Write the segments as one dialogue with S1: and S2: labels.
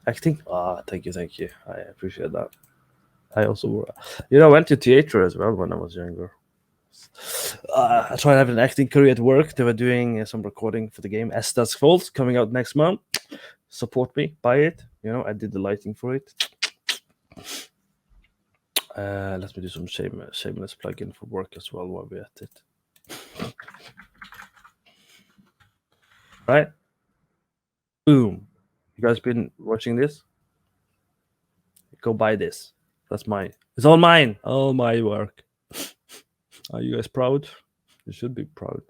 S1: Acting. Thank you. I appreciate that. I also, I went to theater as well when I was younger. I tried having an acting career at work. They were doing some recording for the game Esta's Fault coming out next month. Support me, buy it. I did the lighting for it. Let me do some shameless plug-in for work as well while we're at it. Right? Boom. You guys been watching this? Go buy this. That's mine. It's all mine. All my work. Are you guys proud? You should be proud.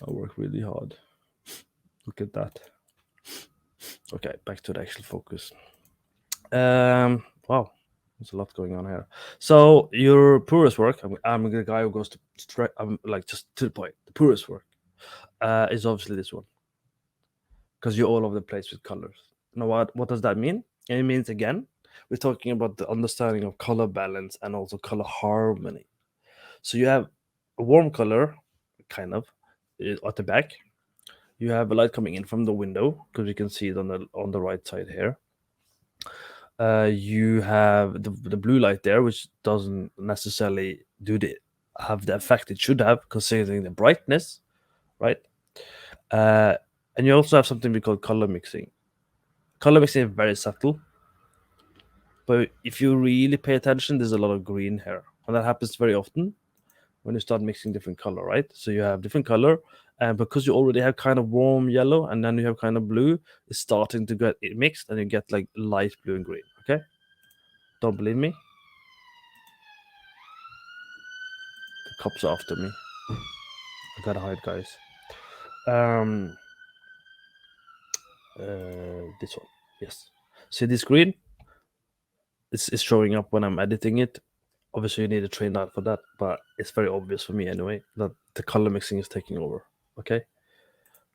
S1: I work really hard. Look at that. Okay, back to the actual focus. Wow, there's a lot going on here. So your poorest work, I'm the guy who goes to straight. I'm like just to the point. The poorest work is obviously this one, because you're all over the place with colors. Now, what does that mean? It means again, we're talking about the understanding of color balance and also color harmony. So you have a warm color, kind of, at the back. You have a light coming in from the window because you can see it on the right side here. You have the blue light there, which doesn't necessarily have the effect it should have, considering the brightness, right? And you also have something we call color mixing. Color mixing is very subtle, but if you really pay attention, there's a lot of green here, and that happens very often when you start mixing different color, right? So you have different color, and because you already have kind of warm yellow, and then you have kind of blue, it's starting to get it mixed, and you get like light blue and green. Okay, don't believe me? The cops are after me. I gotta hide, guys. This one, yes. See this green? It's showing up when I'm editing it. Obviously, you need to train that for that, but it's very obvious for me anyway that the color mixing is taking over. Okay.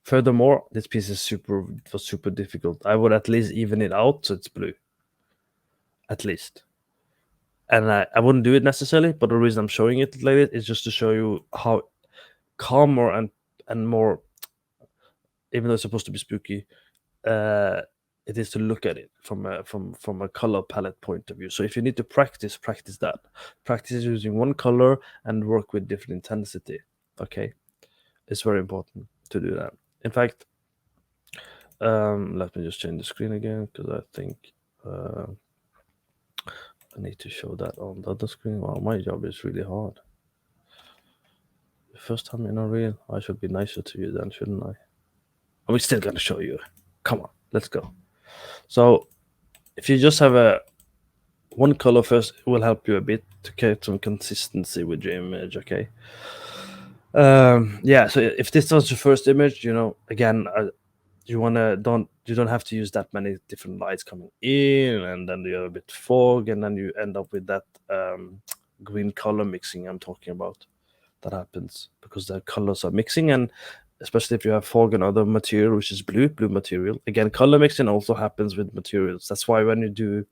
S1: Furthermore, this piece is super difficult. I would at least even it out so it's blue. At least. And I wouldn't do it necessarily, but the reason I'm showing it like this is just to show you how calmer and more, even though it's supposed to be spooky, it is to look at it from a color palette point of view. So if you need to practice that. Practice using one color and work with different intensity. Okay, it's very important to do that. In fact, let me just change the screen again because I think I need to show that on the other screen. Wow, my job is really hard. The first time in a reel, I should be nicer to you then, shouldn't I? I'm still gonna show you. Come on, let's go. So if you just have one color first, it will help you a bit to get some consistency with your image. Okay. Yeah. So if this was your first image, again, you don't have to use that many different lights coming in, and then you have a bit fog, and then you end up with that green color mixing I'm talking about. That happens because the colors are mixing, and especially if you have fog and other material, which is blue material. Again, color mixing also happens with materials. That's why when you do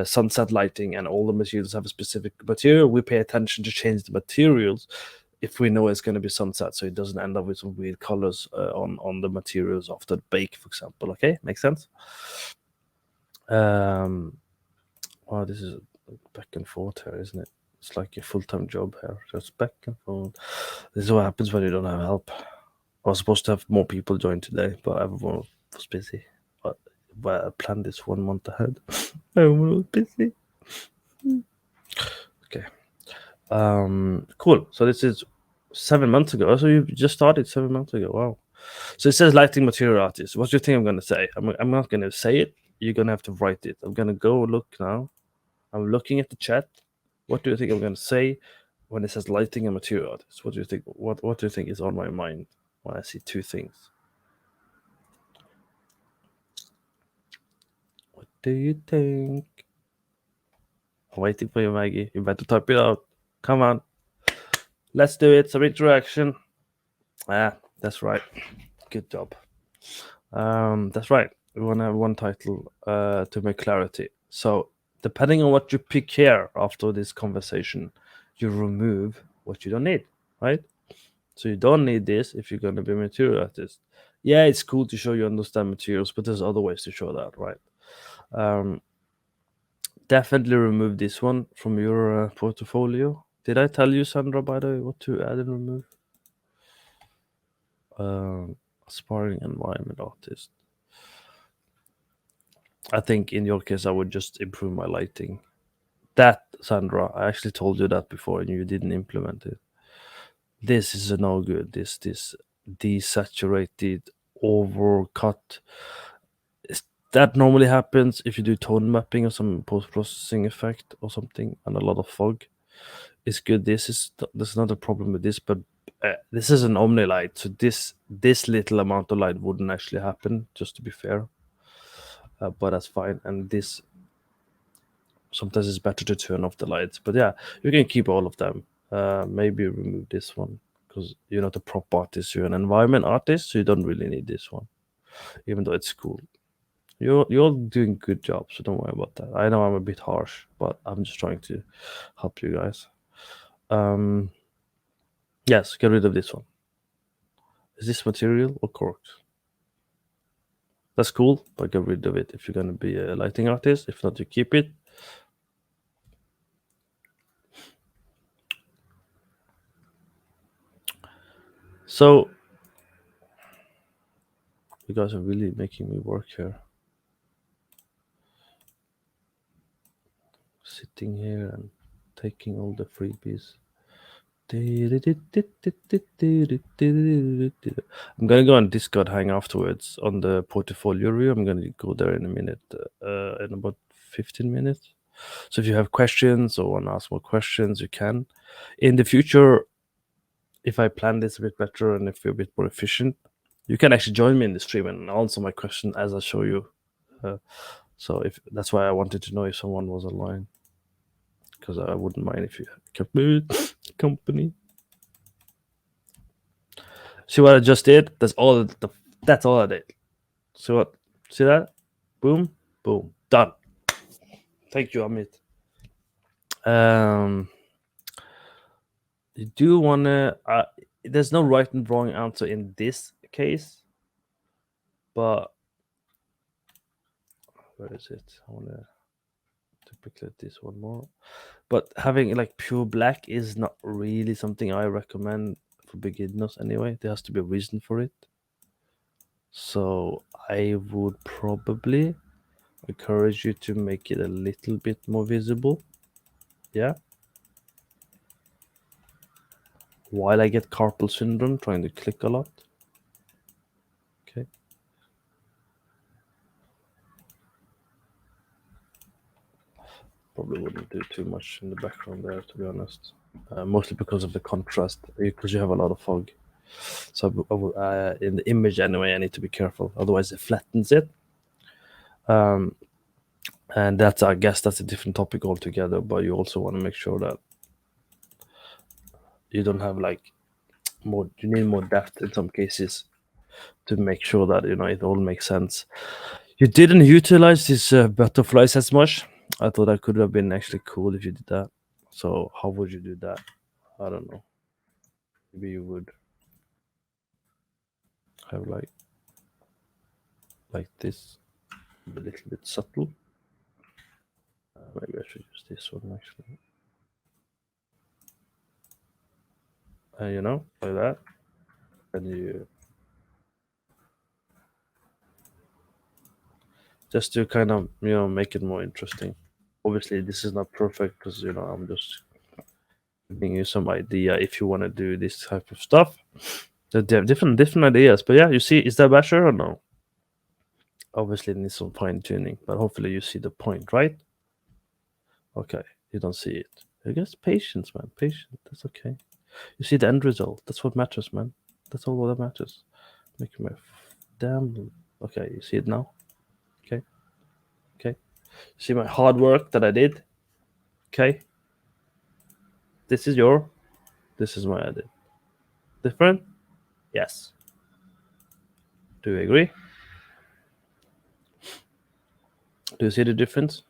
S1: sunset lighting and all the materials have a specific material, we pay attention to change the materials if we know it's going to be sunset, so it doesn't end up with some weird colors on the materials after the bake, for example. Okay, makes sense. Wow, this is back and forth here, isn't it? It's like a full-time job here, just back and forth. This is what happens when you don't have help. I was supposed to have more people join today, but everyone was busy. But I planned this 1 month ahead. Everyone was busy. Okay. Cool. So this is 7 months ago. So you just started 7 months ago. Wow. So it says lighting material artist. What do you think I'm going to say? I'm not going to say it. You're going to have to write it. I'm going to go look now. I'm looking at the chat. What do you think I'm going to say when it says lighting and material artist? What do you think? What do you think is on my mind when I see two things? What do you think? I'm waiting for you, Maggie. You better type it out. Come on. Let's do it. Some interaction. That's right. Good job. That's right. We want to have one title to make clarity. So depending on what you pick here after this conversation, you remove what you don't need, right? So you don't need this if you're going to be a material artist. Yeah, it's cool to show you understand materials, but there's other ways to show that, right? Definitely remove this one from your portfolio. Did I tell you, Sandra, by the way, what to add and remove? Aspiring environment artist. I think in your case, I would just improve my lighting. That, Sandra, I actually told you that before and you didn't implement it. This is a no good. This desaturated, overcut. That normally happens if you do tone mapping or some post processing effect or something and a lot of fog. It's good. There's not a problem with this, but this is an omni light, so this little amount of light wouldn't actually happen. Just to be fair, but that's fine. And this sometimes it's better to turn off the lights, but yeah, you can keep all of them. Maybe remove this one because you're not a prop artist, you're an environment artist, so you don't really need this one, even though it's cool. You're doing good job, so don't worry about that. I know I'm a bit harsh, but I'm just trying to help you guys. Yes, get rid of this one. Is this material or corks? That's cool, but get rid of it if you're gonna be a lighting artist. If not, you keep it. So you guys are really making me work here. Sitting here and taking all the freebies. I'm gonna go on Discord hang afterwards on the portfolio review. I'm gonna go there in a minute, in about 15 minutes. So if you have questions or want to ask more questions, you can. In the future, if I plan this a bit better and if we're a bit more efficient, you can actually join me in the stream and answer my question as I show you. So if that's why I wanted to know if someone was online, because I wouldn't mind if you kept me company. See what I just did? That's all. That's all I did. See what? See that? Boom, boom, done. Thank you, Amit. You do wanna. There's no right and wrong answer in this case, but where is it? I wanna duplicate this one more. But having like pure black is not really something I recommend for beginners anyway. There has to be a reason for it. So I would probably encourage you to make it a little bit more visible. Yeah. While I get carpal syndrome trying to click a lot. Okay. Probably wouldn't do too much in the background there, to be honest. Mostly because of the contrast, because you have a lot of fog. So in the image anyway, I need to be careful. Otherwise, it flattens it. And that's, I guess, that's a different topic altogether. But you also want to make sure that you don't have like more. You need more depth in some cases to make sure that it all makes sense. You didn't utilize these butterflies as much. I thought that could have been actually cool if you did that. So how would you do that? I don't know. Maybe you would have like this, a little bit subtle. Maybe I should use this one actually. Like that. And you just to kind of make it more interesting. Obviously, this is not perfect because I'm just giving you some idea if you want to do this type of stuff. They have different ideas, but yeah, you see, is that better or no? Obviously, it needs some fine tuning, but hopefully, you see the point, right? Okay, you don't see it. I guess patience, man. Patience. That's okay. You see the end result. That's what matters, man. That's all that matters. Making my damn. Okay, you see it now. Okay. See my hard work that I did. Okay. This is my edit. Different? Yes. Do you agree? Do you see the difference?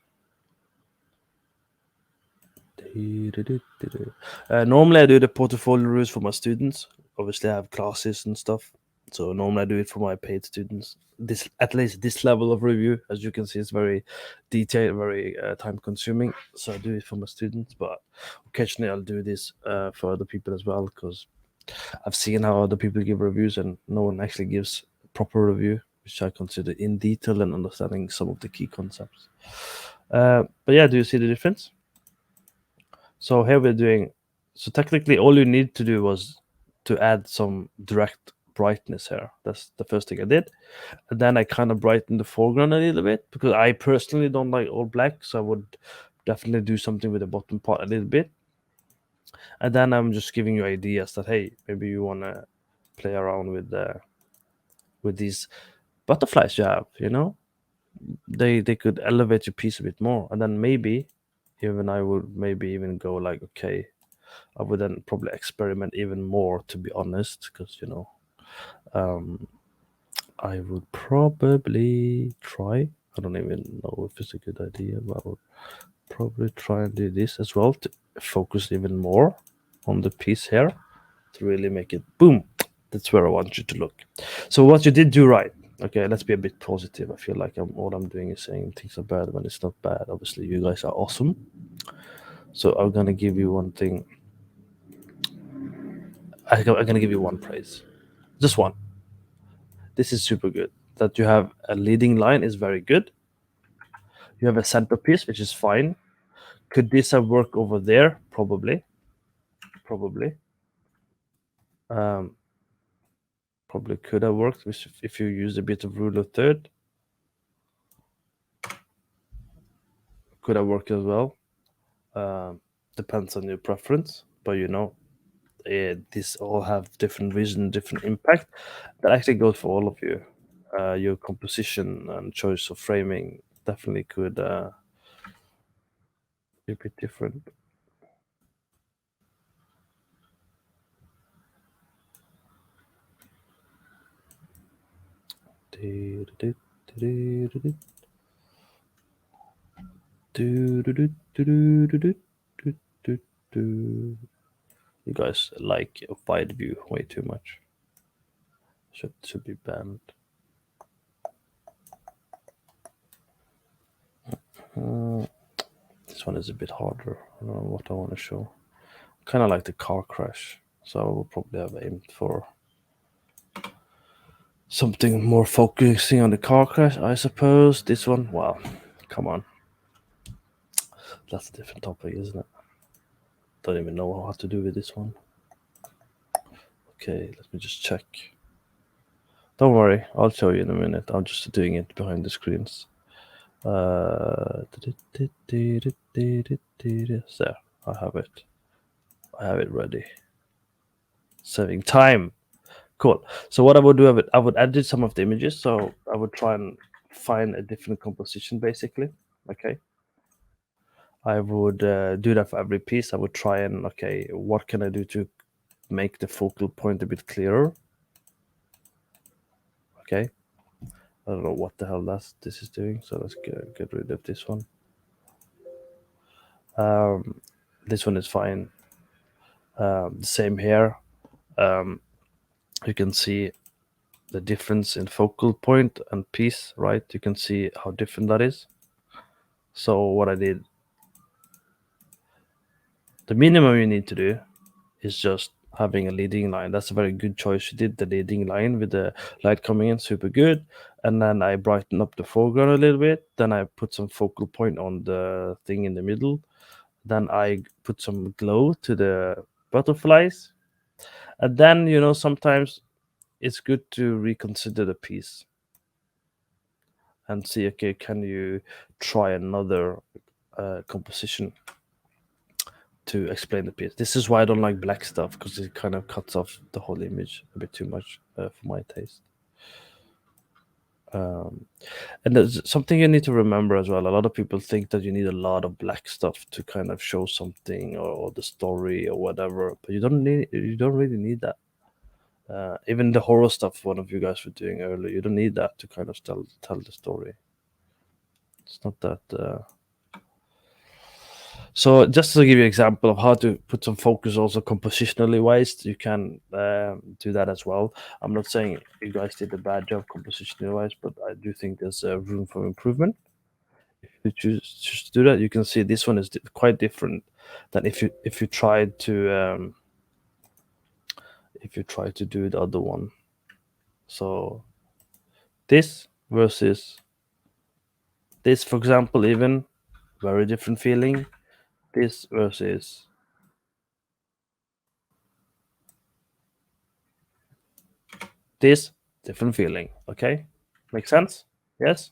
S1: Normally I do the portfolio reviews for my students obviously I have classes and stuff. So normally I do it for my paid students. This, at least this level of review, as you can see, is very detailed, very time consuming. So I do it for my students, but occasionally I'll do this for other people as well, because I've seen how other people give reviews and no one actually gives a proper review, which I consider in detail and understanding some of the key concepts. But yeah, do you see the difference? So here we're doing, so technically all you need to do was to add some direct brightness here. That's the first thing I did. And then I kind of brightened the foreground a little bit, because I personally don't like all black. So I would definitely do something with the bottom part a little bit. And then I'm just giving you ideas that, hey, maybe you want to play around with these butterflies you have, you know? They could elevate your piece a bit more. And then maybe even I would maybe even go like, okay, I would then probably experiment even more, to be honest, because I would probably try. I don't even know if it's a good idea, but I would probably try and do this as well to focus even more on the piece here to really make it boom. That's where I want you to look. So what you did do right. Okay, let's be a bit positive. I feel like all I'm doing is saying things are bad when it's not bad. Obviously, you guys are awesome. So I'm gonna give you one thing. I'm gonna give you one praise, just one. This is super good. That you have a leading line is very good. You have a centerpiece, which is fine. Could this have worked over there? Probably. Probably. Um, Probably could have worked if you used a bit of rule of third. Could have worked as well. Depends on your preference, but these all have different vision, different impact. That actually goes for all of you. Your composition and choice of framing definitely could be a bit different. You guys like a wide view way too much. Should be banned. This one is a bit harder. I don't know what I want to show. Kind of like the car crash, so I will probably have aimed for something more focusing on the car crash, I suppose. This one, wow, come on. That's a different topic, isn't it? Don't even know how to do with this one. Okay, let me just check. Don't worry, I'll show you in a minute. I'm just doing it behind the screens. There, I have it. I have it ready. Saving time. Cool. So what I would do, I would edit some of the images. So I would try and find a different composition, basically. Okay. I would do that for every piece. I would try and, okay, what can I do to make the focal point a bit clearer? Okay. I don't know what the hell this is doing. So let's get rid of this one. This one is fine. The same here. You can see the difference in focal point and piece, right? You can see how different that is. So what I did, the minimum you need to do is just having a leading line. That's a very good choice. You did the leading line with the light coming in, super good. And then I brighten up the foreground a little bit. Then I put some focal point on the thing in the middle. Then I put some glow to the butterflies. And then, sometimes it's good to reconsider the piece and see, okay, can you try another composition to explain the piece? This is why I don't like black stuff, because it kind of cuts off the whole image a bit too much for my taste. And there's something you need to remember as well. A lot of people think that you need a lot of black stuff to kind of show something or the story or whatever, but you don't really need that. Even the horror stuff one of you guys were doing earlier, you don't need that to kind of tell the story. It's not that So just to give you an example of how to put some focus also compositionally wise, you can do that as well. I'm not saying you guys did a bad job compositionally wise, but I do think there's room for improvement. If you choose to do that, you can see this one is quite different than if you tried to do the other one. So this versus this, for example, even very different feeling. This versus this, different feeling. Okay, make sense? Yes.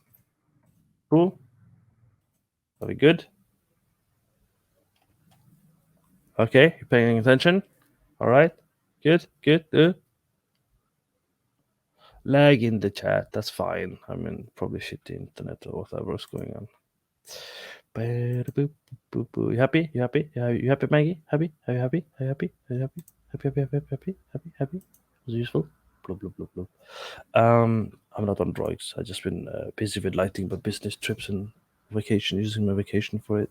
S1: Cool. Very good. Okay, you're paying attention. All right. Good. Good. Lag in the chat. That's fine. I mean, probably shitty internet or whatever's going on. You happy? You happy? You happy, Maggie? Happy? Are you happy? Are you happy? Are you happy? Happy? Happy? Happy? Happy? Happy? Happy? Was it useful? Blah blah blah blah. I'm not on drugs. I just been busy with lighting, but business trips and vacation, using my vacation for it.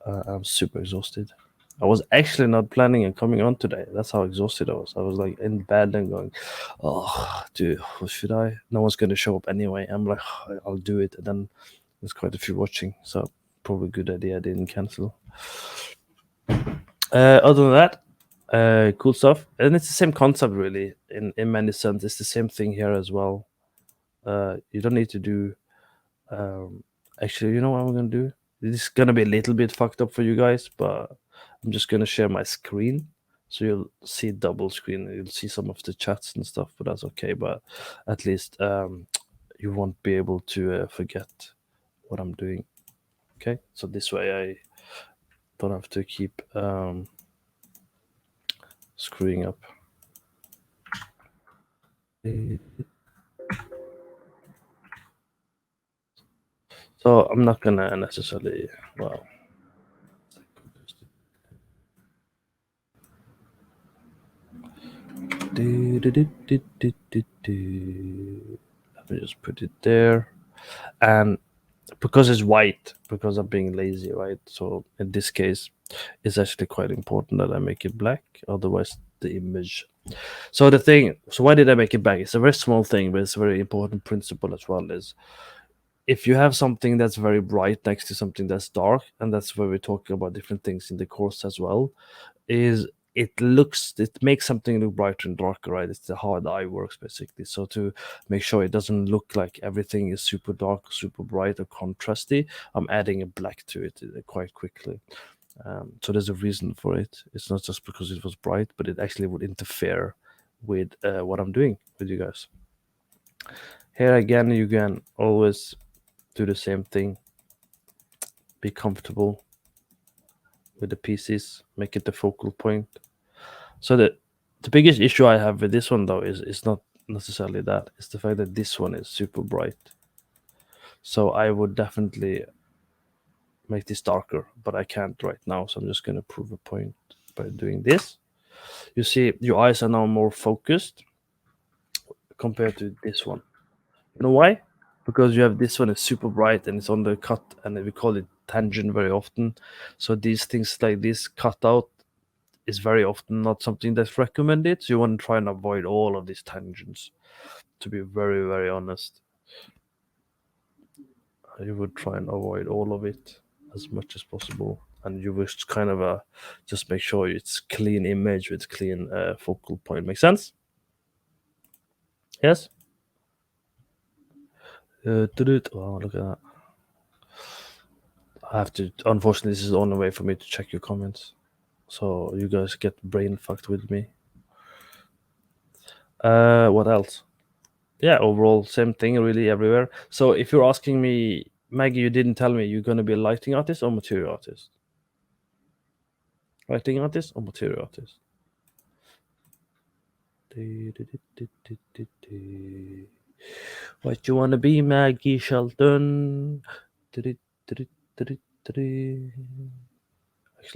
S1: I'm super exhausted. I was actually not planning on coming on today. That's how exhausted I was. I was like in bed and going, "Oh, dude, what should I? No one's going to show up anyway." I'm like, "I'll do it." And then there's quite a few watching, so probably a good idea I didn't cancel. Other than that, cool stuff, and it's the same concept really. In many sense, it's the same thing here as well. You don't need to do. Actually, you know what I'm gonna do? This is gonna be a little bit fucked up for you guys, but I'm just gonna share my screen, so you'll see double screen. You'll see some of the chats and stuff, but that's okay. But at least you won't be able to forget what I'm doing. Okay, so this way I don't have to keep screwing up. So I'm not gonna necessarily, well, let me just put it there. And because it's white, because I'm being lazy, right? So in this case, it's actually quite important that I make it black. Otherwise, the image. So why did I make it black? It's a very small thing, but it's a very important principle as well. Is if you have something that's very bright next to something that's dark, and that's where we're talking about different things in the course as well, is it makes something look brighter and darker, right? It's the how the eye works basically. So to make sure it doesn't look like everything is super dark, super bright, or contrasty, I'm adding a black to it quite quickly. So there's a reason for it. It's not just because it was bright, but it actually would interfere with what I'm doing with you guys. Here again, you can always do the same thing. Be comfortable with the pieces, make it the focal point. So the biggest issue I have with this one though is not necessarily that. It's the fact that this one is super bright. So I would definitely make this darker, but I can't right now. So I'm just going to prove a point by doing this. You see, your eyes are now more focused compared to this one. You know why? Because you have this one is super bright and it's on the cut, and we call it tangent very often. So these things like this cutout is very often not something that's recommended. So you want to try and avoid all of these tangents. To be very, very honest, you would try and avoid all of it as much as possible, and you wish kind of just make sure it's clean image with clean focal point. Make sense? Yes. Oh, look at that. I have to. Unfortunately, this is the only way for me to check your comments, so you guys get brain fucked with me. What else? Yeah, overall, same thing really everywhere. So if you're asking me, Maggie, you didn't tell me you're going to be a lighting artist or material artist? Lighting artist or material artist? What you want to be, Maggie Shelton? Actually,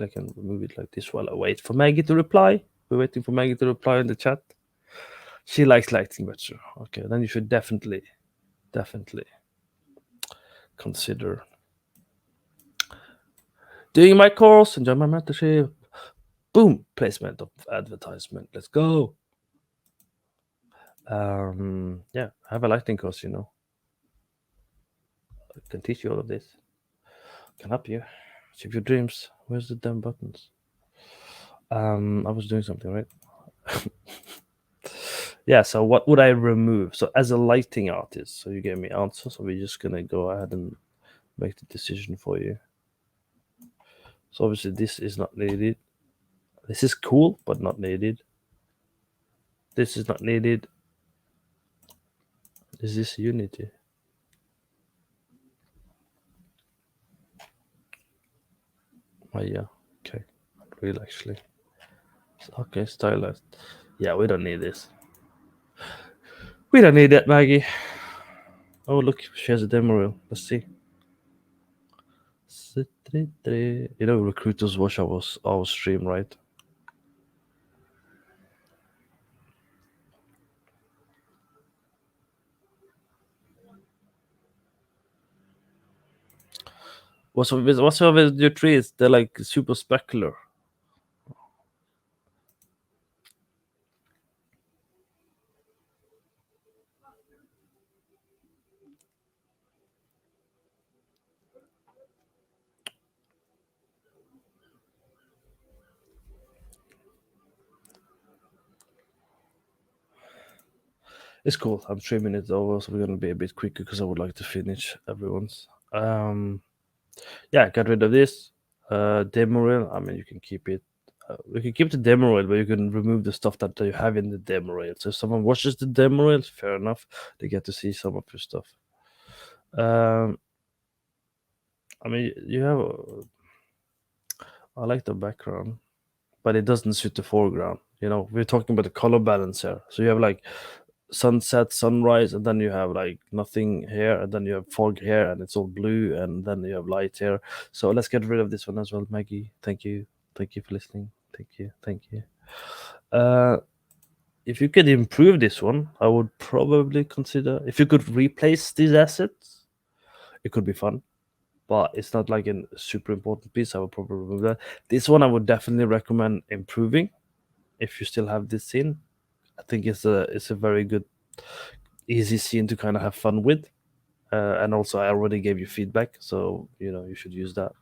S1: I can move it like this while I wait for Maggie to reply. We're waiting for Maggie to reply in the chat. She likes lighting better. Okay, then you should definitely consider Doing my course, enjoy my mentorship. Boom, placement of advertisement. Let's go. Yeah, I have a lighting course, you know. I can teach you all of this. Can help you. Achieve your dreams. Where's the damn buttons? I was doing something, right? Yeah, so what would I remove? So as a lighting artist, so you gave me answers, so we're just gonna go ahead and make the decision for you. So obviously this is not needed. This is cool, but not needed. This is not needed. Is this Unity? Oh yeah, okay. Real actually. Okay, stylized. Yeah, we don't need this. We don't need that, Maggie. Oh look, she has a demo reel. Let's see. You know, recruiters watch our stream, right? What's up with your trees? They're like super specular. It's cool. I'm 3 minutes over, so we're gonna be a bit quicker because I would like to finish everyone's. Yeah, get rid of this. Demo reel. I mean, you can keep it. We can keep the demo reel, but you can remove the stuff that you have in the demo reel. So if someone watches the demo reel, fair enough, they get to see some of your stuff. Um, I mean, you have. I like the background, but it doesn't suit the foreground. You know, we're talking about the color balance here. So you have like sunset, sunrise, and then you have like nothing here, and then you have fog here, and it's all blue, and then you have light here. So let's get rid of this one as well, Maggie. Thank you for listening. Thank you. Uh, if you could improve this one, I would probably consider if you could replace these assets. It could be fun, but it's not like a super important piece. I would probably remove that. This one I would definitely recommend improving if you still have this scene. I think it's a very good, easy scene to kind of have fun with. And also, I already gave you feedback, so you know you should use that.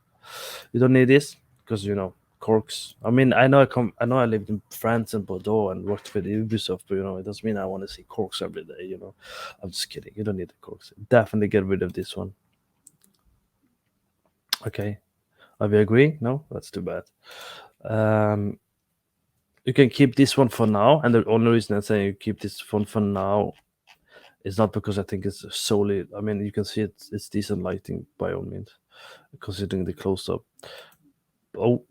S1: You don't need this because you know corks. I mean, I know I lived in France and Bordeaux and worked with Ubisoft, but you know it doesn't mean I want to see corks every day. You know, I'm just kidding. You don't need the corks. Definitely get rid of this one. Okay, are we agreeing? No, that's too bad. Um, you can keep this one for now, and the only reason I'm saying you keep this one for now is not because I think it's solely. I mean, you can see it's decent lighting by all means, considering the close up. Oh,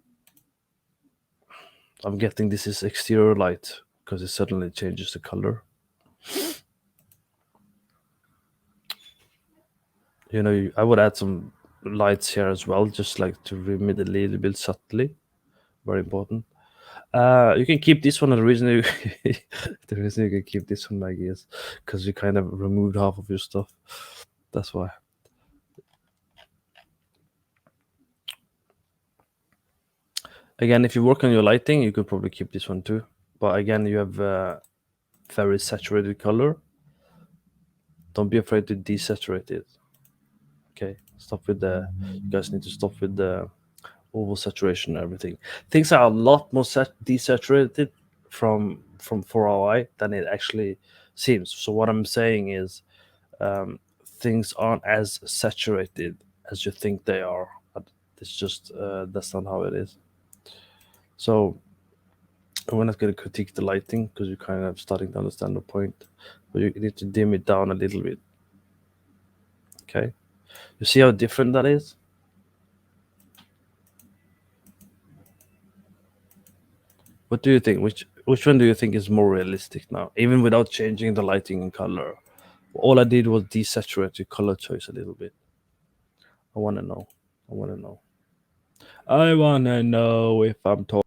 S1: I'm getting this is exterior light because it suddenly changes the color. You know, I would add some lights here as well, just like to rim it a little bit subtly. Very important. You can keep this one. And the reason you, the reason you can keep this one, Maggie, is because you kind of removed half of your stuff. That's why. Again, if you work on your lighting, you could probably keep this one too. But again, you have very saturated color. Don't be afraid to desaturate it. Okay, stop with the. You guys need to stop with the over saturation and everything. Things are a lot more desaturated from for our eye than it actually seems. So what I'm saying is, things aren't as saturated as you think they are. But it's just that's not how it is. So we're not going to critique the lighting because you're kind of starting to understand the point, but you need to dim it down a little bit. Okay, you see how different that is. What do you think? Which one do you think is more realistic now, even without changing the lighting and color? All I did was desaturate the color choice a little bit. I want to know. I want to know. I want to know if I'm talking.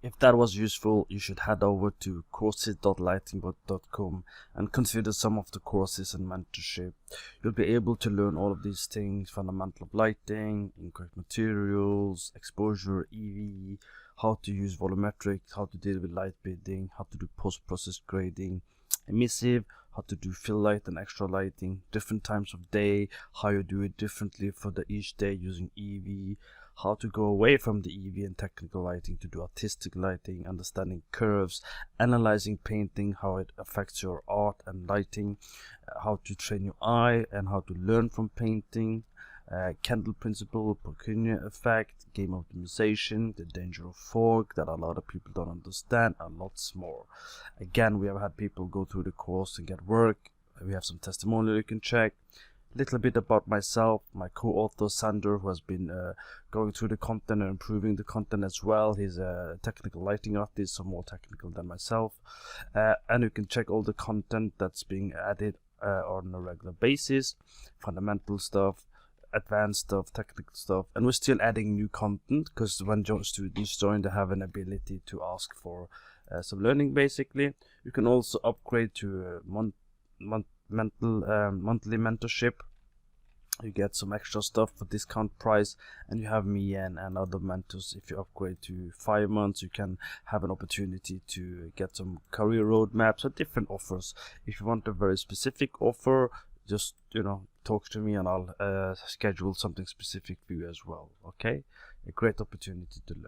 S1: If that was useful, you should head over to courses.lightingbot.com and consider some of the courses and mentorship. You'll be able to learn all of these things: fundamental of lighting, incorrect materials, exposure, EV, how to use volumetrics, how to deal with light bidding, how to do post-process grading, emissive, how to do fill light and extra lighting, different times of day, how you do it differently for each day using EV, how to go away from the EV and technical lighting to do artistic lighting, understanding curves, analyzing painting, how it affects your art and lighting, how to train your eye and how to learn from painting, candle principle, Purkinje effect, game optimization, the danger of fog that a lot of people don't understand, and lots more. Again, we have had people go through the course and get work. We have some testimonial you can check. Little bit about myself, my co-author Sander, who has been going through the content and improving the content as well. He's a technical lighting artist, so more technical than myself. And you can check all the content that's being added on a regular basis, fundamental stuff, advanced stuff, technical stuff, and we're still adding new content because when students join, they have an ability to ask for some learning. Basically, you can also upgrade to monthly mentorship. You get some extra stuff for discount price, and you have me and other mentors. If you upgrade to 5 months, you can have an opportunity to get some career roadmaps or different offers. If you want a very specific offer, just talk to me and I'll schedule something specific for you as well. Okay, a great opportunity to learn.